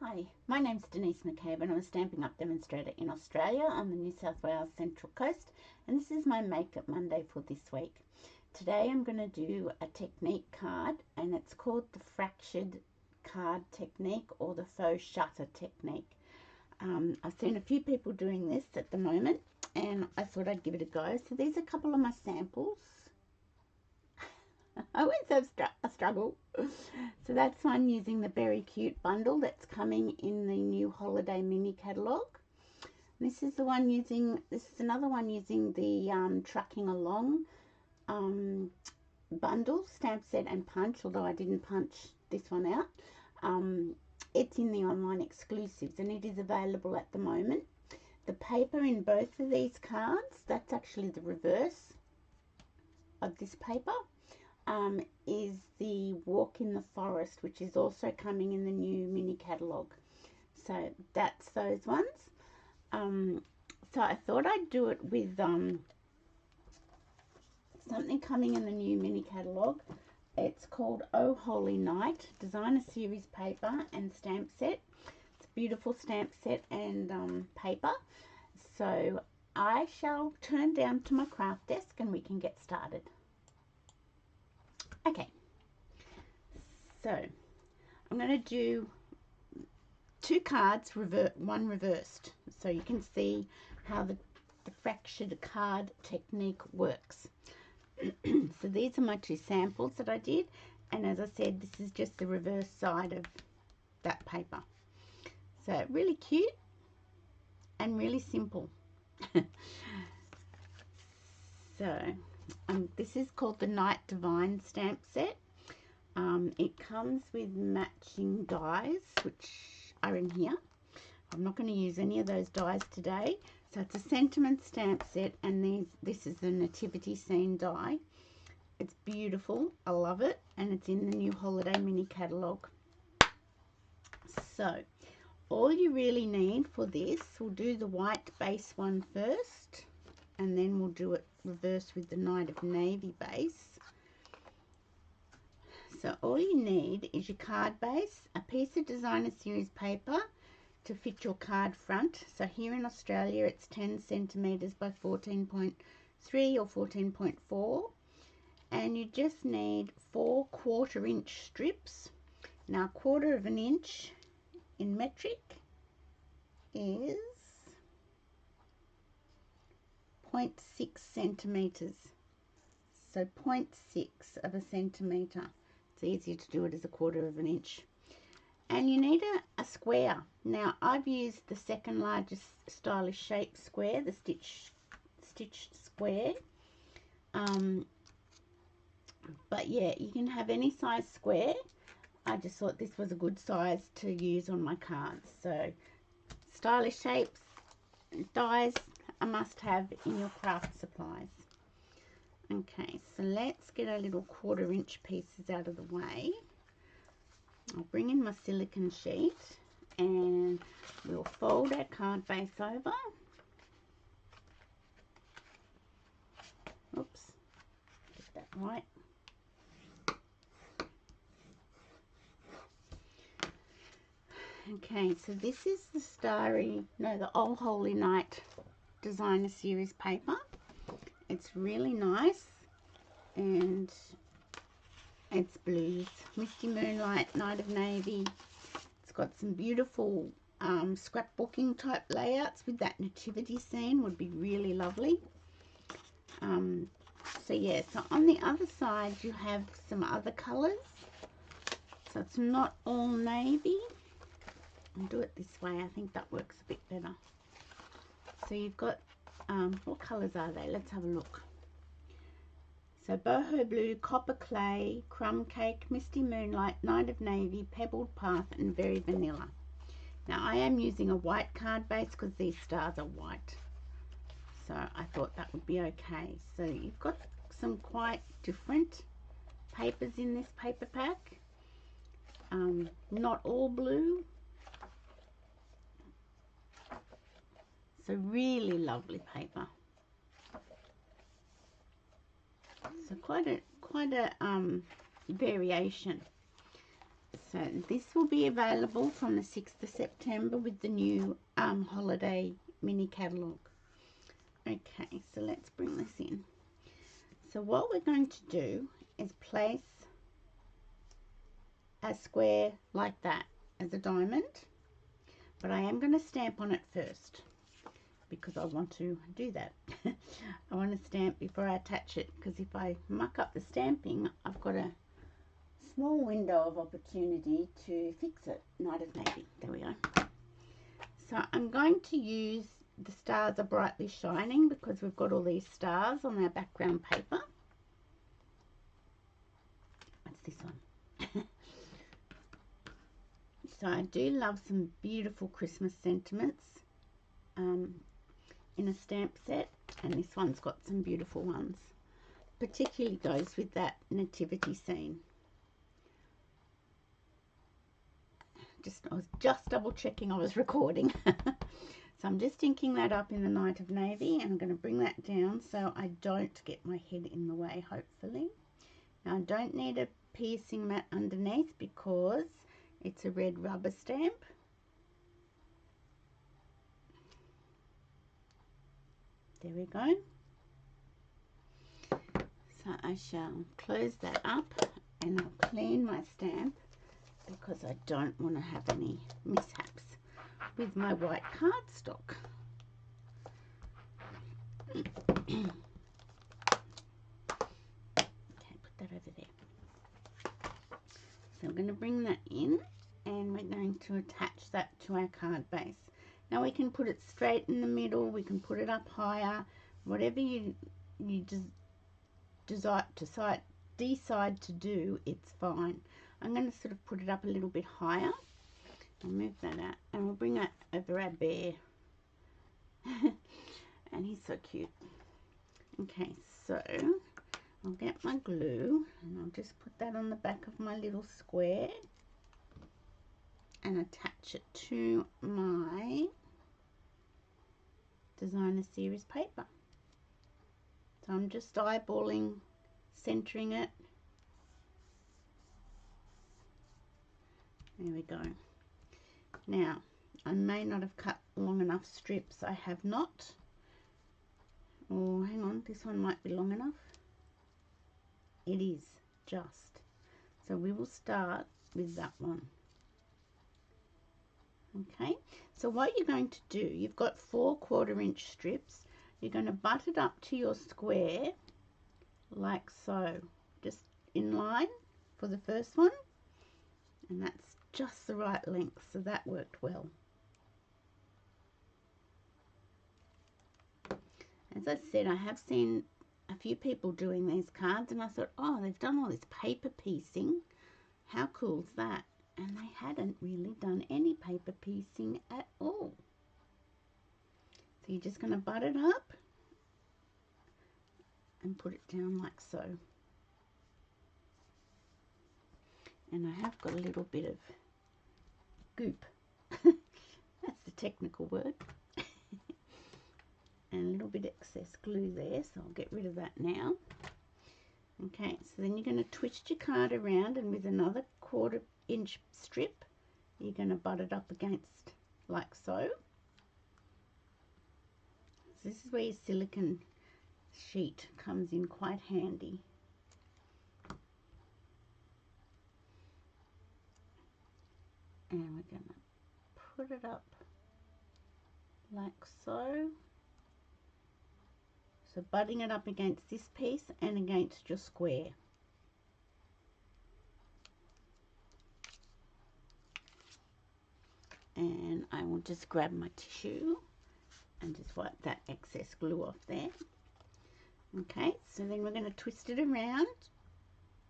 Hi, my name's Denise McCabe and I'm a Stampin' Up! Demonstrator in Australia on the New South Wales Central Coast, and this is my Make-Up Monday for this week. Today I'm going to do a technique card, and it's called the fractured card technique or the faux shutter technique. I've seen a few people doing this at the moment and I thought I'd give it a go. So these are a couple of my samples. I went so a struggle. So that's one using the very cute bundle that's coming in the new holiday mini catalogue. This is another one using the Trucking Along bundle, stamp set and punch, although I didn't punch this one out. It's in the online exclusives and it is available at the moment. The paper in both of these cards, that's actually the reverse of this paper. Is the Walk in the Forest, which is also coming in the new mini catalogue. So that's those ones. So I thought I'd do it with something coming in the new mini catalogue. It's called Oh Holy Night, Designer Series paper and stamp set. It's a beautiful stamp set and paper. So I shall turn down to my craft desk and we can get started. Okay, so I'm going to do two cards, one reversed, so you can see how the fractured card technique works. So these are my two samples that I did, and as I said, this is just the reverse side of that paper. So really cute and really simple. So this is called the Night Divine stamp set. It comes with matching dies, which are in here. I'm not going to use any of those dies today. So it's a sentiment stamp set, and this is the nativity scene die. It's beautiful. I love it, and it's in the new holiday mini catalogue. So all you really need for this, we'll do the white base one first, and then we'll do it reverse with the Night of Navy base. So all you need is your card base, a piece of Designer Series paper to fit your card front. So here in Australia it's 10 centimeters by 14.3 or 14.4, and you just need 4 1/4-inch strips. Now 1/4 of an inch in metric is 0.6 centimeters. So 0.6 of a centimeter. It's easier to do it as a 1/4 of an inch. And you need a square. Now I've used the second largest stylish shape square, the stitched square. But yeah, you can have any size square. I just thought this was a good size to use on my cards. So stylish shapes, dies, a must-have in your craft supplies. Okay, so let's get our little 1/4-inch pieces out of the way. I'll bring in my silicone sheet and we'll fold our card base over. Oops, get that right. Okay, so this is the Oh Holy Night Designer Series paper. It's really nice, and it's blues. Misty Moonlight, Night of Navy. It's got some beautiful scrapbooking type layouts with that nativity scene, would be really lovely. So yeah, so on the other side you have some other colours. So it's not all navy. I'll do it this way, I think that works a bit better. So you've got, what colours are they? Let's have a look. So boho blue, copper clay, crumb cake, misty moonlight, night of navy, pebbled path and very vanilla. Now I am using a white card base because these stars are white. So I thought that would be okay. So you've got some quite different papers in this paper pack. Not all blue. So really lovely paper. So quite a variation. So this will be available from the 6th of September with the new holiday mini catalogue. Okay, so let's bring this in. So what we're going to do is place a square like that as a diamond, but I am going to stamp on it first because I want to do that. I want to stamp before I attach it, because if I muck up the stamping, I've got a small window of opportunity to fix it. Night of Navy. There we go. So I'm going to use the Stars Are Brightly Shining because we've got all these stars on our background paper. What's this one? So I do love some beautiful Christmas sentiments in a stamp set, and this one's got some beautiful ones. Particularly goes with that nativity scene. I was just double checking I was recording. So I'm just inking that up in the Night of Navy, and I'm going to bring that down so I don't get my head in the way, hopefully. Now I don't need a piercing mat underneath because it's a red rubber stamp. There we go. So I shall close that up and I'll clean my stamp because I don't want to have any mishaps with my white cardstock. Okay, put that over there. So I'm going to bring that in and we're going to attach that to our card base. Now we can put it straight in the middle, we can put it up higher, whatever you just decide to do, it's fine. I'm going to sort of put it up a little bit higher. I'll move that out and we'll bring that over our bear. And he's so cute. Okay, so I'll get my glue and I'll just put that on the back of my little square and attach it to my designer series paper. So I'm just eyeballing, centering it. There we go. Now I may not have cut long enough strips. I have not. Oh, hang on, this one might be long enough. It is just. So we will start with that one. Okay, so what you're going to do, you've got 4 1/4-inch strips. You're going to butt it up to your square like so, just in line for the first one, and that's just the right length, so that worked well. As I said, I have seen a few people doing these cards and I thought, oh, they've done all this paper piecing, how cool's that? And they hadn't really done any paper piecing at all. So you're just going to butt it up and put it down like so. And I have got a little bit of goop. That's the technical word. And a little bit excess glue there, so I'll get rid of that now. Okay, so then you're going to twist your card around, and with another 1/4-inch strip you're going to butt it up against like so. So this is where your silicone sheet comes in quite handy. And we're going to put it up like so. So butting it up against this piece and against your square. And I will just grab my tissue and just wipe that excess glue off there. Okay, so then we're going to twist it around.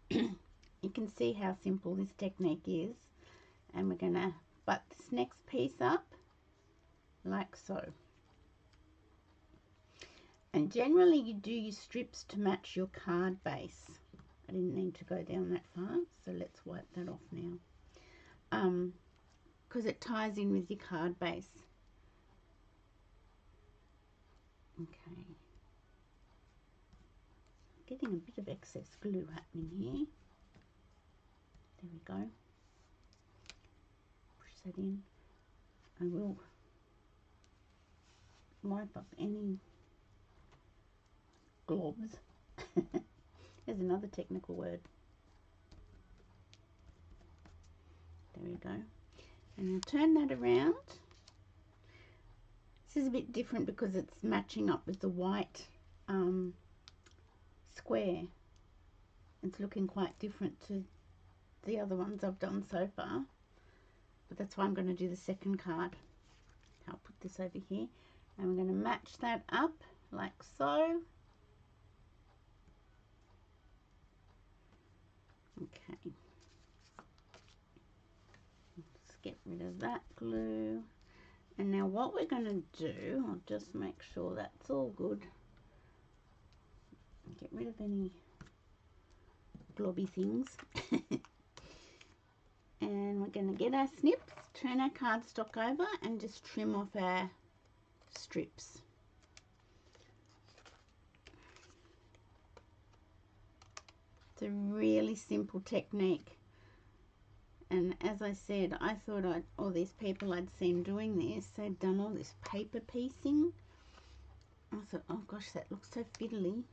You can see how simple this technique is. And we're going to butt this next piece up like so. And generally you do your strips to match your card base. I didn't need to go down that far, so let's wipe that off now. Because it ties in with your card base. Okay. Getting a bit of excess glue happening here. There we go. that in. I will wipe up any globs. There's another technical word. There we go. And I'll turn that around. This is a bit different because it's matching up with the white square. It's looking quite different to the other ones I've done so far. But that's why I'm going to do the second card. I'll put this over here. And we're going to match that up like so. Okay. Let's get rid of that glue. And now what we're going to do, I'll just make sure that's all good. Get rid of any globby things. And we're going to get our snips, turn our cardstock over and just trim off our strips. It's a really simple technique. And as I said, I thought all these people I'd seen doing this, they'd done all this paper piecing. I thought, oh gosh, that looks so fiddly.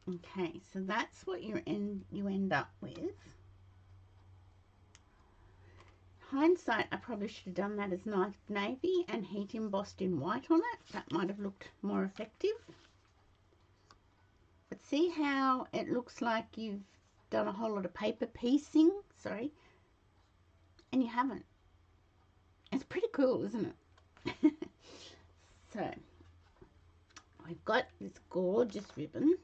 Okay, so that's what you end up with. Hindsight, I probably should have done that as nice navy and heat embossed in white on it. That might have looked more effective. But see how it looks like you've done a whole lot of paper piecing, sorry, and you haven't. It's pretty cool, isn't it? So we've got this gorgeous ribbon,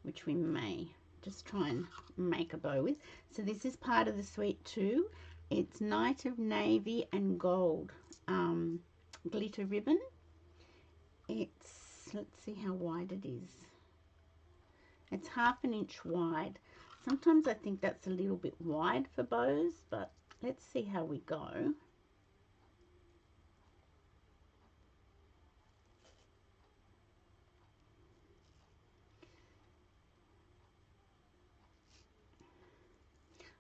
which we may just try and make a bow with. So this is part of the suite too. It's Night of Navy and Gold glitter ribbon. It's, let's see how wide it is. It's 1/2 inch wide. Sometimes I think that's a little bit wide for bows, but let's see how we go.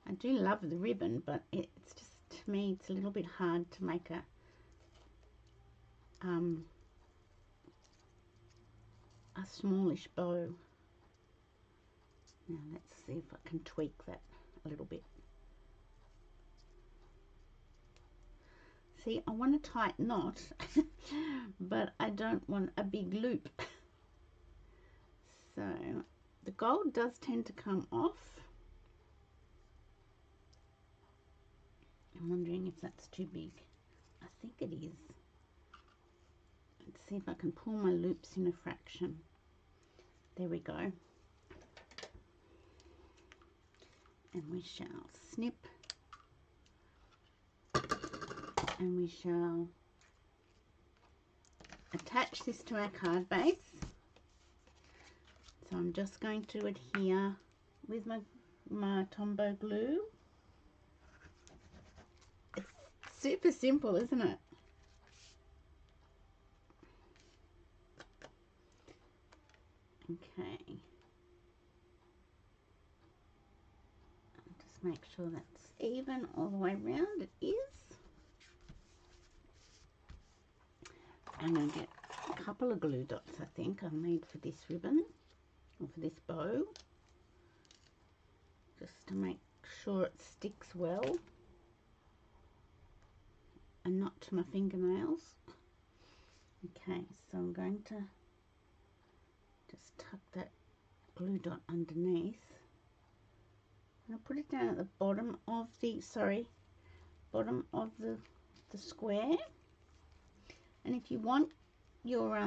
I do love the ribbon, but it's just, to me, it's a little bit hard to make a smallish bow. Now let's see if I can tweak that a little bit. See, I want a tight knot, but I don't want a big loop. So the gold does tend to come off. I'm wondering if that's too big. I think it is. Let's see if I can pull my loops in a fraction. There we go. And we shall snip. And we shall attach this to our card base. So I'm just going to adhere with my Tombow glue. It's super simple, isn't it? Okay. Just make sure that's even all the way around. It is. I'm going to get a couple of glue dots, I think I'll need for this ribbon or for this bow, just to make sure it sticks well and not to my fingernails. Okay, so I'm going to just tuck that glue dot underneath. I'm going to put it down at the bottom of the, bottom of the square. And if you want your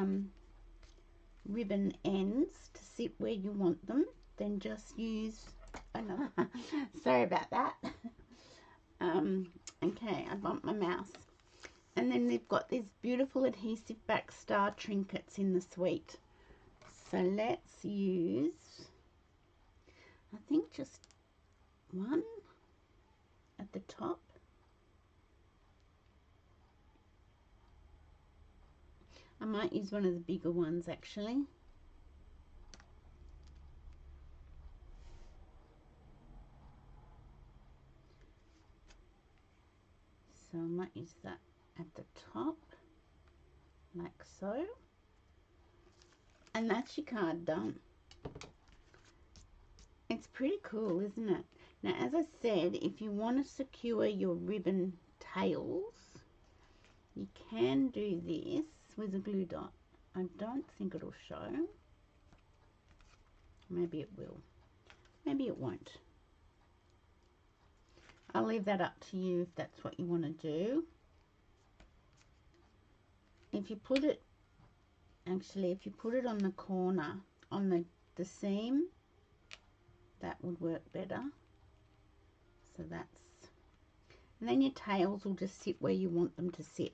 ribbon ends to sit where you want them, then just use another. Sorry about that. Okay, I bumped my mouse. And then they've got these beautiful adhesive back star trinkets in the suite. So let's use, I think, just one at the top. I might use one of the bigger ones actually. So I might use that at the top, like so. And that's your card done. It's pretty cool, isn't it? Now, as I said, if you want to secure your ribbon tails, you can do this with a glue dot. I don't think it'll show. Maybe it will. Maybe it won't. I'll leave that up to you if that's what you want to do. If you put it, actually, if you put it on the corner, on the seam, that would work better. So that's, and then your tails will just sit where you want them to sit.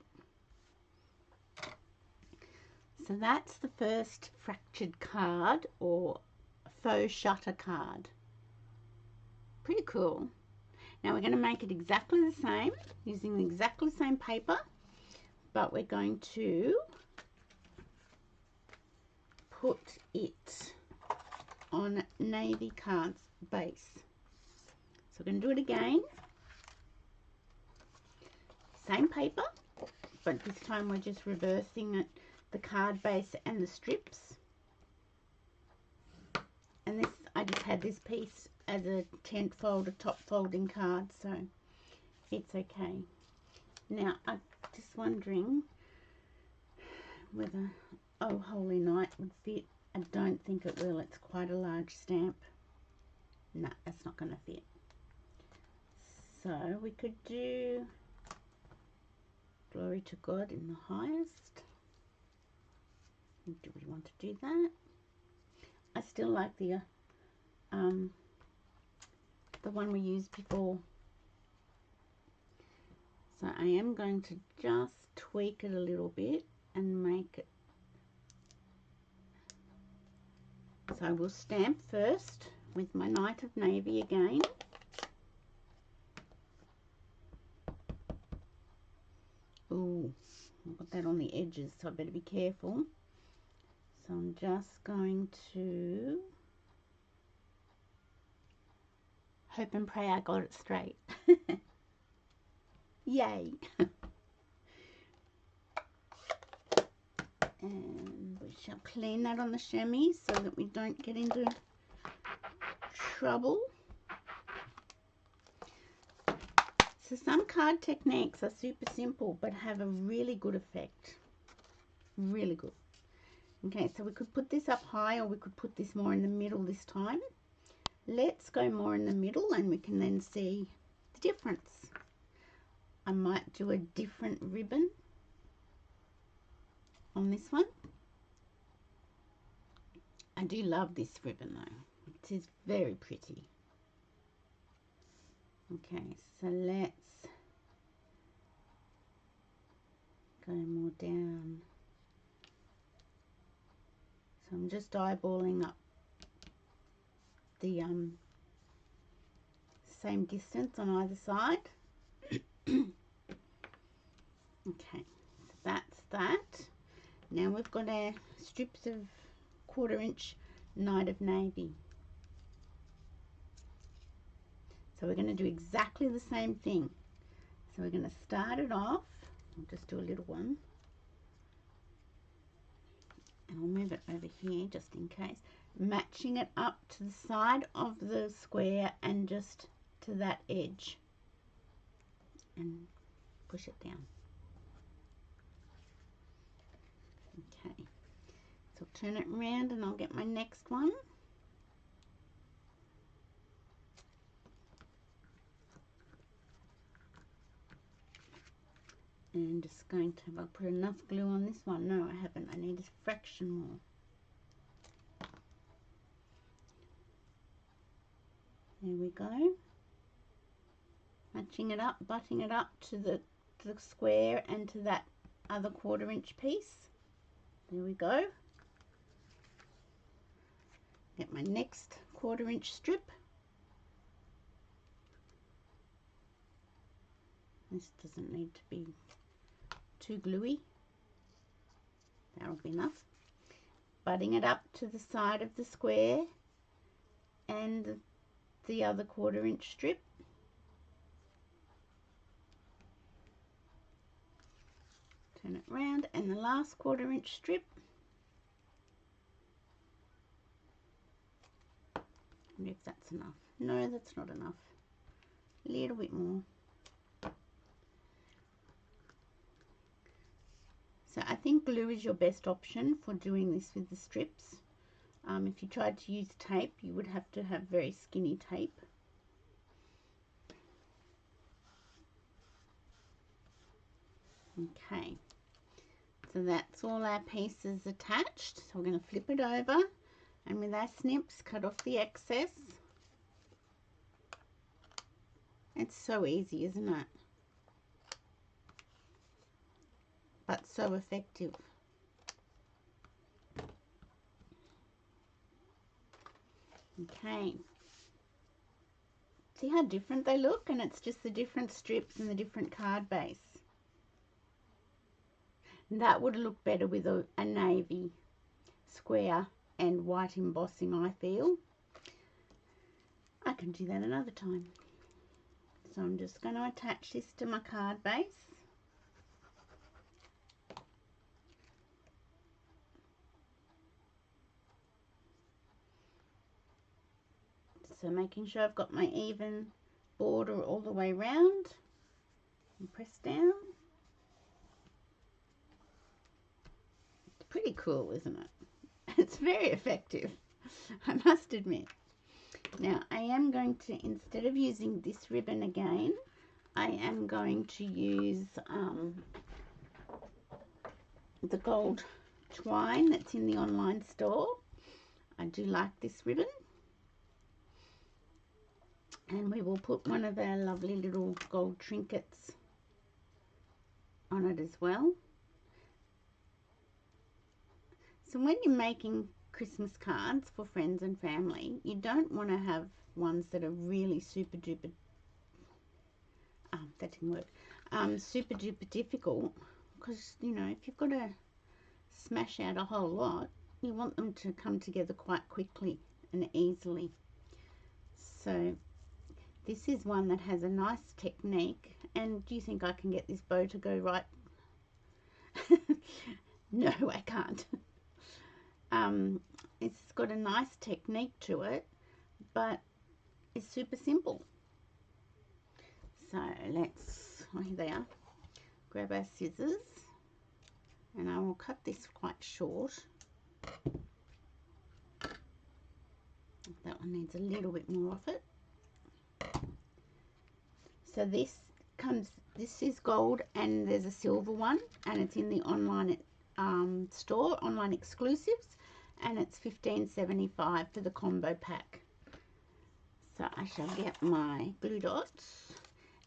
So that's the first fractured card, or faux shutter card. Pretty cool. Now we're going to make it exactly the same, using exactly the same paper, but we're going to put it on navy cards base. So we're going to do it again. Same paper, but this time we're just reversing it, the card base and the strips. And this, I just had this piece as a tent fold, a top folding card, so it's okay. Now I'm just wondering whether Oh Holy Night would fit. I don't think it will. It's quite a large stamp. No, that's not going to fit. So we could do Glory to God in the Highest. Do we want to do that? I still like the one we used before. So I am going to just tweak it a little bit and make it. So I will stamp first with my Night of Navy again. Ooh, I've got that on the edges, so I better be careful. So I'm just going to hope and pray I got it straight. Yay! And we shall clean that on the chamois so that we don't get into trouble. So some card techniques are super simple but have a really good effect. Really good. Okay, so we could put this up high, or we could put this more in the middle this time. Let's go more in the middle and we can then see the difference. I might do a different ribbon on this one. I do love this ribbon though. It is very pretty. Okay, so let's go more down. So I'm just eyeballing up the same distance on either side. Okay, so that's that. Now we've got our strips of 1/4 inch Night of Navy. So we're going to do exactly the same thing. So we're going to start it off. I'll just do a little one. And I'll move it over here just in case. Matching it up to the side of the square and just to that edge. And push it down. Okay. So I'll turn it around and I'll get my next one. And just going to, have I put enough glue on this one? No, I haven't. I need a fraction more. There we go. Matching it up, butting it up to the square and to that other 1/4 inch piece. There we go. Get my next 1/4 inch strip. This doesn't need to be too gluey. That'll be enough. Butting it up to the side of the square and the other 1/4 inch strip. Turn it round, and the last 1/4 inch strip. I wonder if that's enough. No, that's not enough. A little bit more. So I think glue is your best option for doing this with the strips. If you tried to use tape, you would have to have very skinny tape. Okay, so that's all our pieces attached. So we're going to flip it over, and with our snips, cut off the excess. It's so easy, isn't it? But so effective. Okay. See how different they look? And it's just the different strips and the different card base. That would look better with a navy square and white embossing, I feel. I can do that another time. So I'm just going to attach this to my card base. So making sure I've got my even border all the way round, and press down. It's pretty cool, isn't it? It's very effective, I must admit. Now I am going to, instead of using this ribbon again, I am going to use the gold twine that's in the online store. I do like this ribbon. And we will put one of our lovely little gold trinkets on it as well. So when you're making Christmas cards for friends and family, you don't want to have ones that are really super duper, that didn't work, super duper difficult, because, you know, if you've got to smash out a whole lot, you want them to come together quite quickly and easily. So this is one that has a nice technique. And do you think I can get this bow to go right? No, I can't. It's got a nice technique to it, but it's super simple. So let's, oh, here they are. Grab our scissors, and I will cut this quite short. That one needs a little bit more of it. So this is gold, and there's a silver one, and it's in the online store, online exclusives, and it's $15.75 for the combo pack. So I shall get my glue dots,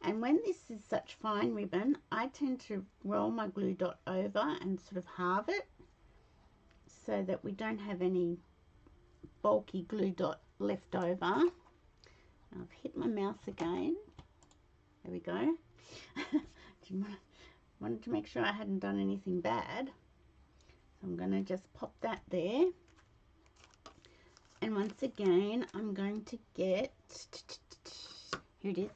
and when this is such fine ribbon, I tend to roll my glue dot over and sort of halve it so that we don't have any bulky glue dot left over. I've hit my mouse again. There we go. Wanted to make sure I hadn't done anything bad. So I'm going to just pop that there. And once again, I'm going to get, here it is,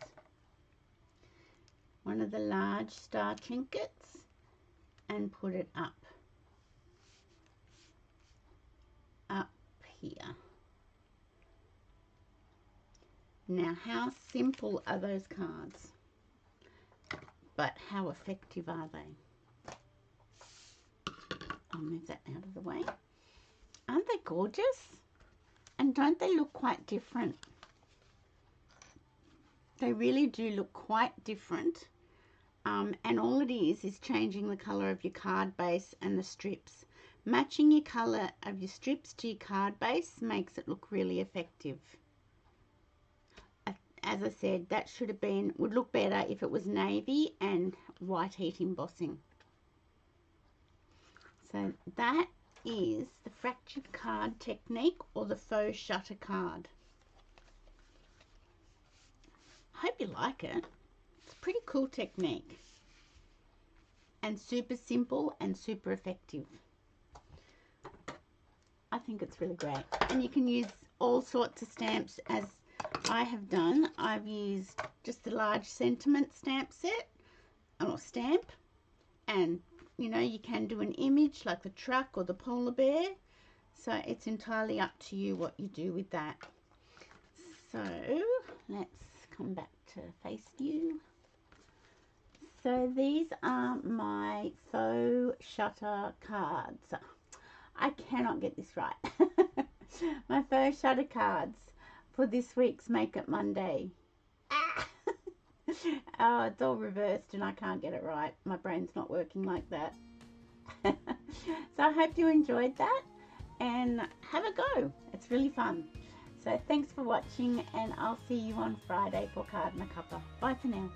one of the large star trinkets and put it up here. Now, how simple are those cards? But how effective are they? I'll move that out of the way. Aren't they gorgeous? And don't they look quite different? They really do look quite different. And all it is changing the colour of your card base and the strips. Matching your colour of your strips to your card base makes it look really effective. As I said, that would look better if it was navy and white heat embossing. So that is the fractured card technique, or the faux shutter card. I hope you like it. It's a pretty cool technique. And super simple and super effective. I think it's really great. And you can use all sorts of stamps as I have done. I've used just the large sentiment stamp set, or stamp, and You know, you can do an image like the truck or the polar bear. So it's entirely up to you what you do with that. So let's come back to face view. So these are my Faux Shutter cards. I cannot get this right. My Faux Shutter cards for this week's Make It Monday. Ah! Oh, it's all reversed and I can't get it right. My brain's not working like that. So I hope you enjoyed that and have a go. It's really fun. So thanks for watching and I'll see you on Friday for Card and a Cuppa. Bye for now.